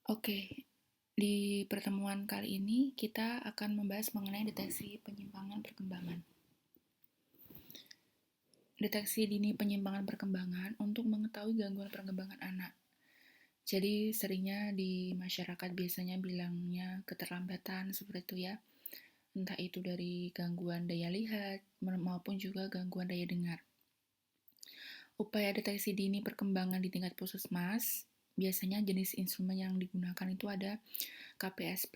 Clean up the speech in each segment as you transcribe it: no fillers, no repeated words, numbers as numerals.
Oke, di pertemuan kali ini kita akan membahas mengenai deteksi penyimpangan perkembangan. Deteksi dini penyimpangan perkembangan untuk mengetahui gangguan perkembangan anak. Jadi seringnya di masyarakat biasanya bilangnya keterlambatan seperti itu ya. Entah itu dari gangguan daya lihat maupun juga gangguan daya dengar. Upaya deteksi dini perkembangan di tingkat puskesmas, biasanya jenis instrumen yang digunakan itu ada KPSP,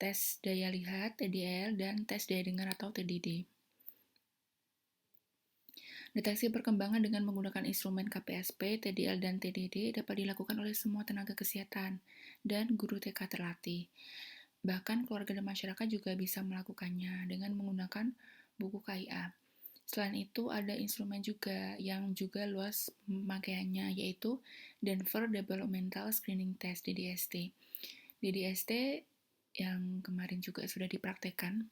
tes daya lihat (TDL), dan tes daya dengar atau TDD. Deteksi perkembangan dengan menggunakan instrumen KPSP, TDL, dan TDD dapat dilakukan oleh semua tenaga kesehatan dan guru TK terlatih. Bahkan keluarga dan masyarakat juga bisa melakukannya dengan menggunakan buku KIA. Selain itu, ada instrumen juga yang juga luas pemakaiannya, yaitu Denver Developmental Screening Test (DDST). DDST yang kemarin juga sudah dipraktekkan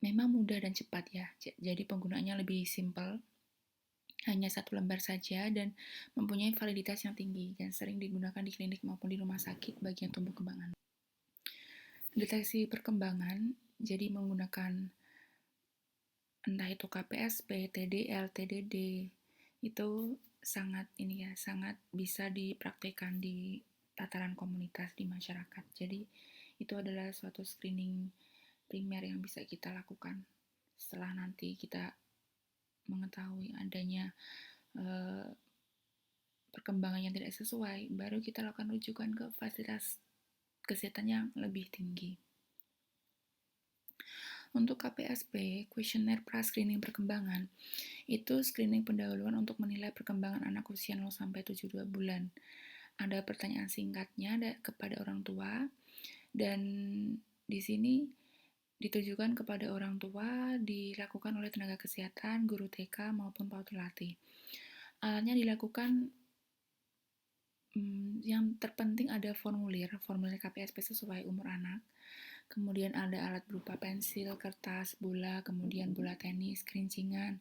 memang mudah dan cepat ya, jadi penggunaannya lebih simpel, hanya 1 lembar saja dan mempunyai validitas yang tinggi dan sering digunakan di klinik maupun di rumah sakit bagian tumbuh kembang anak. Deteksi perkembangan jadi menggunakan entah itu KPSP, TDL, TDD, itu sangat bisa dipraktekkan di tataran komunitas di masyarakat. Jadi itu adalah suatu screening primer yang bisa kita lakukan setelah nanti kita mengetahui adanya perkembangan yang tidak sesuai, baru kita lakukan rujukan ke fasilitas kesehatan yang lebih tinggi. Untuk KPSP, Questionnaire Pra-Screening Perkembangan, itu screening pendahuluan untuk menilai perkembangan anak usia 0-72 bulan. Ada pertanyaan singkatnya kepada orang tua, dan di sini ditujukan kepada orang tua, dilakukan oleh tenaga kesehatan, guru TK, maupun PAUD terlatih. Alatnya dilakukan yang terpenting ada formulir KPSP sesuai umur anak. Kemudian ada alat berupa pensil, kertas, bola, kemudian bola tenis, kerincingan,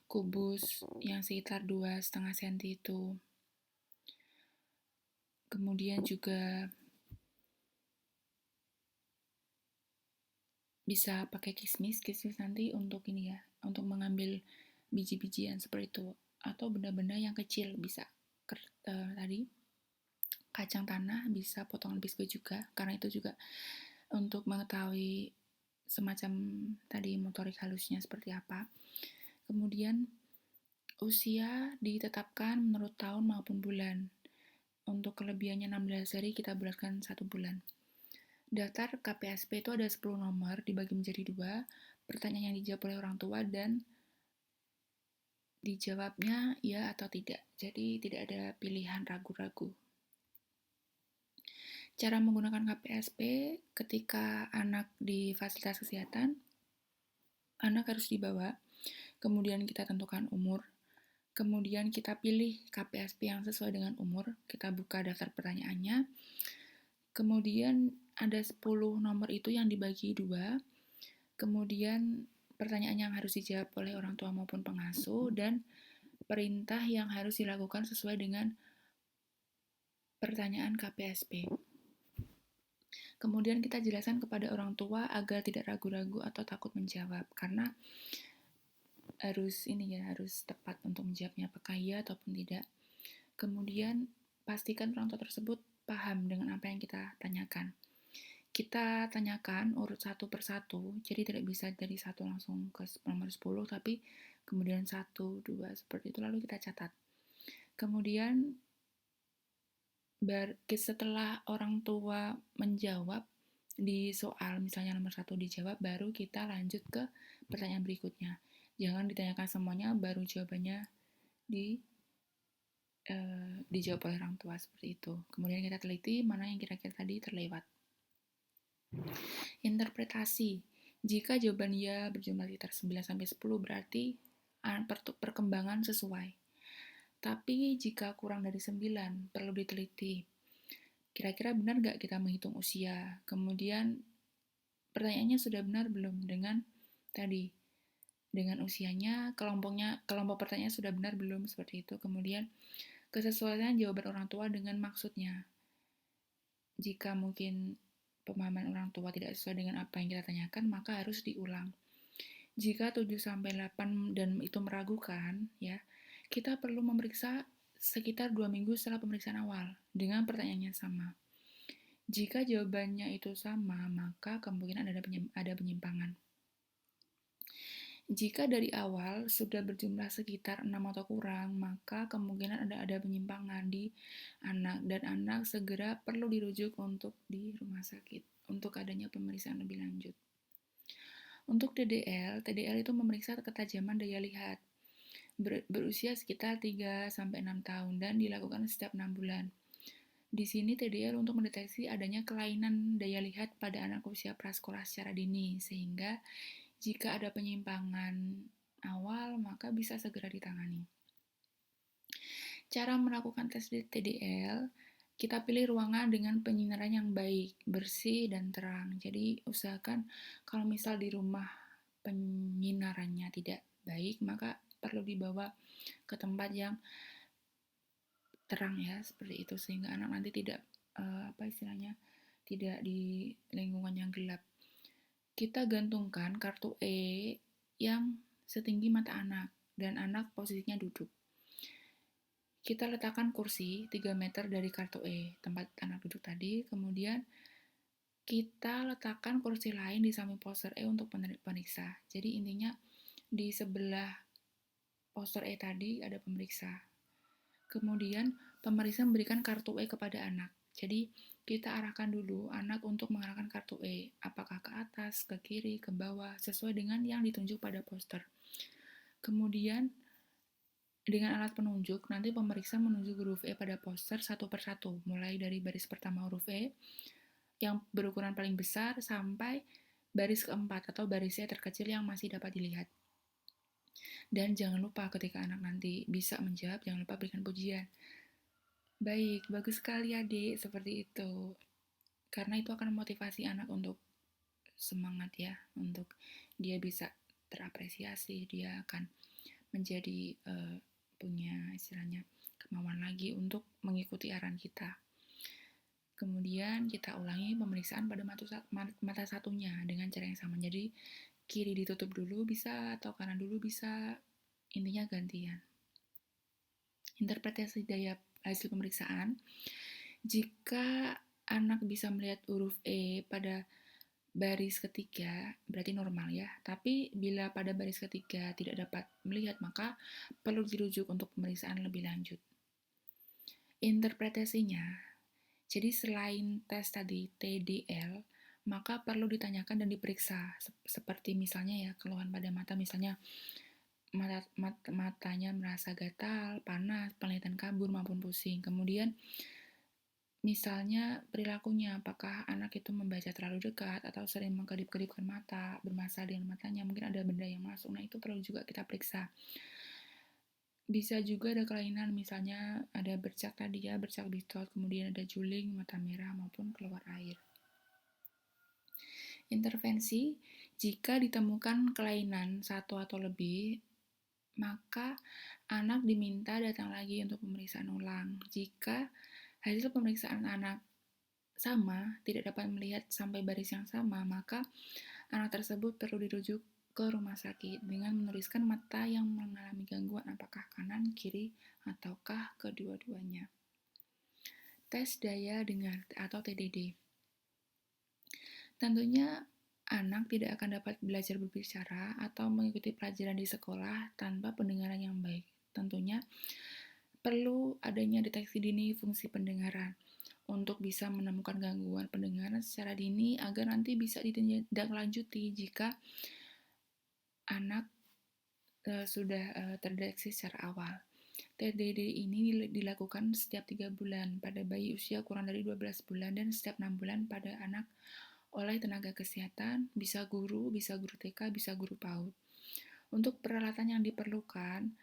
kubus yang sekitar 2,5 cm itu. Kemudian juga bisa pakai kismis nanti untuk ini ya, untuk mengambil biji-bijian seperti itu, atau benda-benda yang kecil bisa tadi kacang tanah, bisa potongan biskuit juga, karena itu juga untuk mengetahui semacam tadi motorik halusnya seperti apa. Kemudian usia ditetapkan menurut tahun maupun bulan. Untuk kelebihannya 16 hari kita bulatkan 1 bulan. Daftar KPSP itu ada 10 nomor dibagi menjadi 2, pertanyaan yang dijawab oleh orang tua dan dijawabnya ya atau tidak. Jadi tidak ada pilihan ragu-ragu. Cara menggunakan KPSP ketika anak di fasilitas kesehatan, anak harus dibawa, kemudian kita tentukan umur, kemudian kita pilih KPSP yang sesuai dengan umur, kita buka daftar pertanyaannya, kemudian ada 10 nomor itu yang dibagi 2, kemudian pertanyaan yang harus dijawab oleh orang tua maupun pengasuh, dan perintah yang harus dilakukan sesuai dengan pertanyaan KPSP. Kemudian kita jelaskan kepada orang tua agar tidak ragu-ragu atau takut menjawab, karena harus tepat untuk menjawabnya apakah iya ataupun tidak. Kemudian pastikan orang tua tersebut paham dengan apa yang kita tanyakan. Kita tanyakan urut satu persatu, jadi tidak bisa dari satu langsung ke nomor 10, tapi kemudian 1, 2, seperti itu, lalu kita catat. Kemudian setelah orang tua menjawab di soal, misalnya nomor 1 dijawab, baru kita lanjut ke pertanyaan berikutnya. Jangan ditanyakan semuanya, baru jawabannya dijawab oleh orang tua, seperti itu. Kemudian kita teliti mana yang kira-kira tadi terlewat. Interpretasi. Jika jawaban ya berjumlah sekitar 9-10 berarti perkembangan sesuai. Tapi jika kurang dari 9, perlu diteliti. Kira-kira benar nggak kita menghitung usia? Kemudian pertanyaannya sudah benar belum dengan usianya, kelompok pertanyaan sudah benar belum, seperti itu. Kemudian kesesuaian jawaban orang tua dengan maksudnya. Jika mungkin pemahaman orang tua tidak sesuai dengan apa yang kita tanyakan, maka harus diulang. Jika 7-8 dan itu meragukan, ya, kita perlu memeriksa sekitar 2 minggu setelah pemeriksaan awal dengan pertanyaannya sama. Jika jawabannya itu sama, maka kemungkinan ada penyimpangan. Jika dari awal sudah berjumlah sekitar 6 atau kurang, maka kemungkinan ada penyimpangan di anak dan anak segera perlu dirujuk untuk di rumah sakit untuk adanya pemeriksaan lebih lanjut. Untuk TDL itu memeriksa ketajaman daya lihat berusia sekitar 3-6 tahun dan dilakukan setiap 6 bulan. Di sini TDL untuk mendeteksi adanya kelainan daya lihat pada anak usia prasekolah secara dini, sehingga jika ada penyimpangan awal, maka bisa segera ditangani. Cara melakukan tes TDL, kita pilih ruangan dengan penyinaran yang baik, bersih, dan terang. Jadi usahakan kalau misal di rumah penyinarannya tidak baik, maka perlu dibawa ke tempat yang terang ya, seperti itu, sehingga anak nanti tidak tidak di lingkungan yang gelap. Kita gantungkan kartu E yang setinggi mata anak dan anak posisinya duduk. Kita letakkan kursi 3 meter dari kartu E, tempat anak duduk tadi. Kemudian kita letakkan kursi lain di samping poster E untuk pemeriksa. Jadi intinya di sebelah poster E tadi ada pemeriksa. Kemudian pemeriksa memberikan kartu E kepada anak. Jadi kita arahkan dulu anak untuk mengarahkan kartu E, apakah ke atas, ke kiri, ke bawah, sesuai dengan yang ditunjuk pada poster. Kemudian dengan alat penunjuk, nanti pemeriksa menunjuk huruf E pada poster satu persatu, mulai dari baris pertama huruf E yang berukuran paling besar sampai baris keempat atau baris E terkecil yang masih dapat dilihat. Dan jangan lupa ketika anak nanti bisa menjawab, jangan lupa berikan pujian. Baik, bagus sekali adik, seperti itu. Karena itu akan memotivasi anak untuk semangat ya, untuk dia bisa terapresiasi, dia akan menjadi punya istilahnya kemauan lagi untuk mengikuti arahan kita. Kemudian kita ulangi pemeriksaan pada mata satunya dengan cara yang sama. Jadi kiri ditutup dulu bisa atau kanan dulu bisa, intinya gantian. Interpretasi daya hasil pemeriksaan. Jika anak bisa melihat huruf E pada baris ketiga, berarti normal ya. Tapi bila pada baris ketiga tidak dapat melihat, maka perlu dirujuk untuk pemeriksaan lebih lanjut. Interpretasinya, jadi selain tes tadi TDL, maka perlu ditanyakan dan diperiksa. Seperti misalnya ya, keluhan pada mata, misalnya matanya merasa gatal, panas, penglihatan kabur maupun pusing. Kemudian misalnya perilakunya, apakah anak itu membaca terlalu dekat atau sering mengkedip-kedipkan mata, bermasalah dengan matanya, mungkin ada benda yang masuk. Nah, itu perlu juga kita periksa. Bisa juga ada kelainan, misalnya ada bercak tadi ya, bercak bitot, kemudian ada juling, mata merah, maupun keluar air. Intervensi, jika ditemukan kelainan satu atau lebih, maka anak diminta datang lagi untuk pemeriksaan ulang. Jika hasil pemeriksaan anak sama, tidak dapat melihat sampai baris yang sama, maka anak tersebut perlu dirujuk ke rumah sakit dengan menuliskan mata yang mengalami gangguan, apakah kanan, kiri, ataukah kedua-duanya. Tes daya dengar atau TDD. Tentunya anak tidak akan dapat belajar berbicara atau mengikuti pelajaran di sekolah tanpa pendengaran yang baik. Tentunya perlu adanya deteksi dini fungsi pendengaran untuk bisa menemukan gangguan pendengaran secara dini agar nanti bisa ditindaklanjuti jika anak sudah terdeteksi secara awal. TDD ini dilakukan setiap 3 bulan pada bayi usia kurang dari 12 bulan dan setiap 6 bulan pada anak oleh tenaga kesehatan, bisa guru TK, bisa guru PAUD. Untuk peralatan yang diperlukan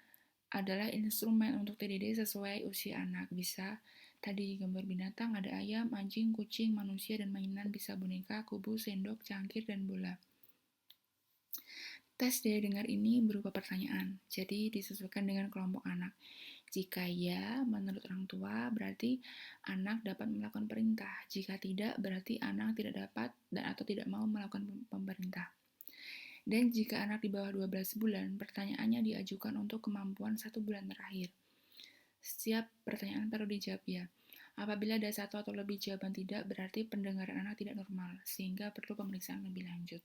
adalah instrumen untuk TDD sesuai usia anak. Bisa tadi gambar binatang, ada ayam, anjing, kucing, manusia, dan mainan, bisa boneka, kubu, sendok, cangkir, dan bola. Tes daya dengar ini berupa pertanyaan, jadi disesuaikan dengan kelompok anak. Jika ya, menurut orang tua, berarti anak dapat melakukan perintah. Jika tidak, berarti anak tidak dapat dan atau tidak mau melakukan pemerintah. Dan jika anak di bawah 12 bulan, pertanyaannya diajukan untuk kemampuan 1 bulan terakhir. Setiap pertanyaan perlu dijawab ya. Apabila ada satu atau lebih jawaban tidak, berarti pendengaran anak tidak normal, sehingga perlu pemeriksaan lebih lanjut.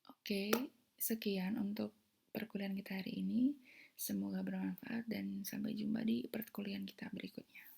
Oke, sekian untuk perkuliahan kita hari ini. Semoga bermanfaat dan sampai jumpa di perkuliahan kita berikutnya.